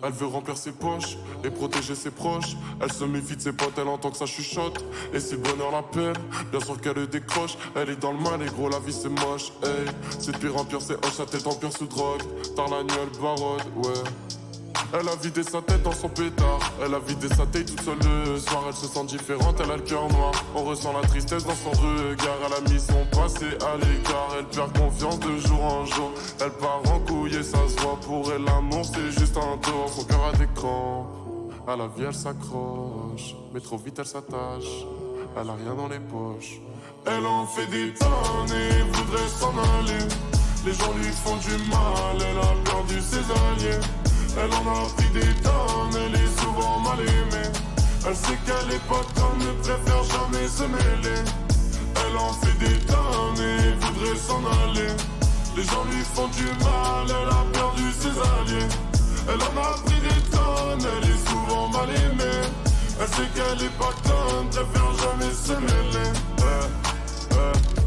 Elle veut remplir ses poches et protéger ses proches. Elle se méfie de ses potes, elle entend que ça chuchote. Et si le bonheur l'appelle, bien sûr qu'elle le décroche. Elle est dans le mal et gros la vie c'est moche. Hey, c'est de pire en pire, c'est hoche, sa tête en pire sous drogue. Tard la nuit elle barode, ouais. Elle a vidé sa tête dans son pétard. Elle a vidé sa tête toute seule le soir. Elle se sent différente, elle a le cœur noir. On ressent la tristesse dans son regard. Elle a mis son passé à l'écart. Elle perd confiance de jour en jour. Elle part en couille et ça se voit. Pour elle l'amour c'est juste un tour. Son cœur a des crampes. À la vie elle s'accroche, mais trop vite elle s'attache. Elle a rien dans les poches. Elle en fait des tonnes et voudrait s'en aller. Les gens lui font du mal, elle a perdu ses alliés. Elle en a pris des tonnes, elle est souvent mal aimée. Elle sait qu'elle est pas comme, ne préfère jamais se mêler. Elle en fait des tonnes et voudrait s'en aller. Les gens lui font du mal, elle a perdu ses alliés. Elle en a pris des tonnes, elle est souvent mal aimée. Elle sait qu'elle est pas comme, préfère jamais se mêler.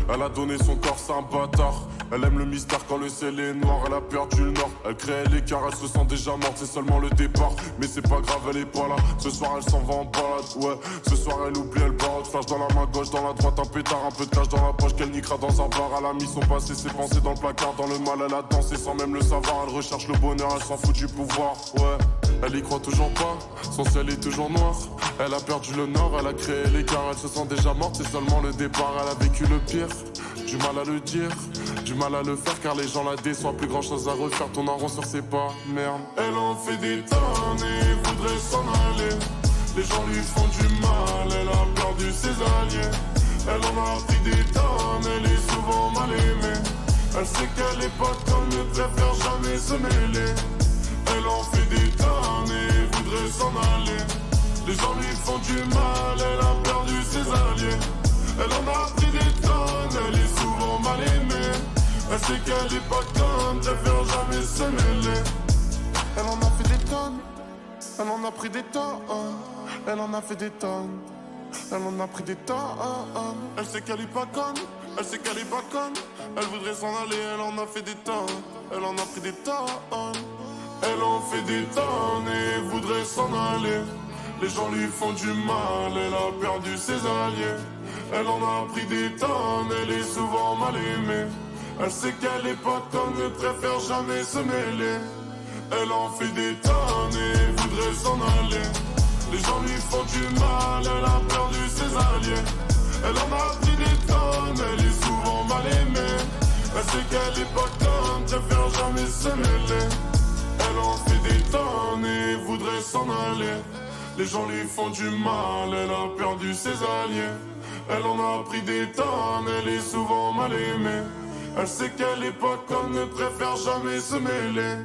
Elle a donné son corps, c'est un bâtard. Elle aime le mystère quand le ciel est noir. Elle a perdu le nord, elle crée l'écart. Elle se sent déjà morte, c'est seulement le départ. Mais c'est pas grave, elle est pas là. Ce soir elle s'en va en balade, ouais. Ce soir elle oublie, elle barre. Flash dans la main gauche, dans la droite un pétard. Un peu de cash dans la poche qu'elle niquera dans un bar. Elle a mis son passé, ses pensées dans le placard. Dans le mal elle a dansé sans même le savoir. Elle recherche le bonheur, elle s'en fout du pouvoir, ouais. Elle y croit toujours pas, son ciel est toujours noir. Elle a perdu le nord, elle a créé l'écart. Elle se sent déjà morte, c'est seulement le départ. Elle a vécu le pire, du mal à le dire, du mal à le faire car les gens la déçoivent. Plus grand chose à refaire, ton rond sur ses pas, merde. Elle en fait des tonnes et voudrait s'en aller. Les gens lui font du mal, elle a perdu ses alliés. Elle en a pris des tonnes, elle est souvent mal aimée. Elle sait qu'elle est pas comme, ne préfère jamais se mêler. Elle en fait des tonnes et voudrait s'en aller. Les gens lui font du mal, elle a perdu ses alliés. Elle en a pris des tonnes, elle est souvent mal aimée. Elle sait qu'elle est pas comme, préfère jamais se mêler. Elle en a fait des tonnes, elle en a pris des tonnes. Elle en a fait des tonnes, elle en a pris des tonnes. Elle sait qu'elle est pas comme, elle sait qu'elle est pas comme. Elle voudrait s'en aller, elle en a fait des tonnes. Elle en a pris des tonnes. Elle en fait des tonnes et voudrait s'en aller. Les gens lui font du mal, elle a perdu ses alliés. Elle en a pris des tonnes, elle est souvent mal aimée. Elle sait qu'elle est pas comme, ne préfère jamais se mêler. Elle en fait des tonnes et voudrait s'en aller. Les gens lui font du mal, elle a perdu ses alliés. Elle en a pris des tonnes, elle est souvent mal aimée. Elle sait qu'elle est pas comme, préfère jamais se mêler. Elle en fait des tonnes et voudrait s'en aller. Les gens lui font du mal, elle a perdu ses alliés. Elle en a pris des tonnes, elle est souvent mal aimée. Elle sait qu'elle est pas comme, ne préfère jamais se mêler.